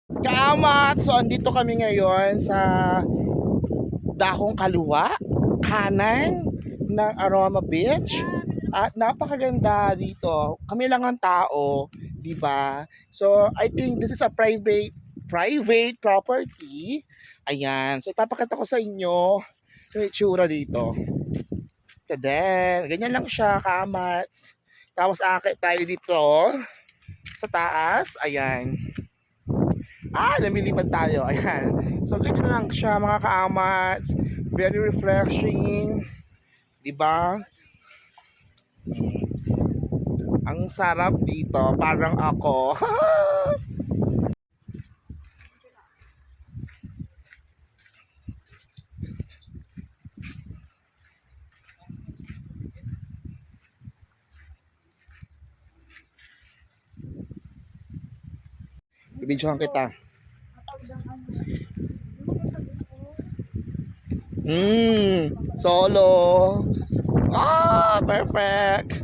Kaamat! So, andito kami ngayon sa dakong kaliwa, kanan ng Aroma Beach. At napakaganda dito. Kami lang ang tao, di ba? So, I think this is a private property. Ayan. So, ipapakita ko sa inyo yung itsura dito. Then, ganyan lang siya, kaamat. Tapos, akit tayo dito sa taas. Ayan. Namilipad tayo. Ayan. So, ganyan lang siya mga kaamats. Very refreshing. Diba? Ang sarap dito. Parang ako. Bibidyohan kita. Solo. Perfect.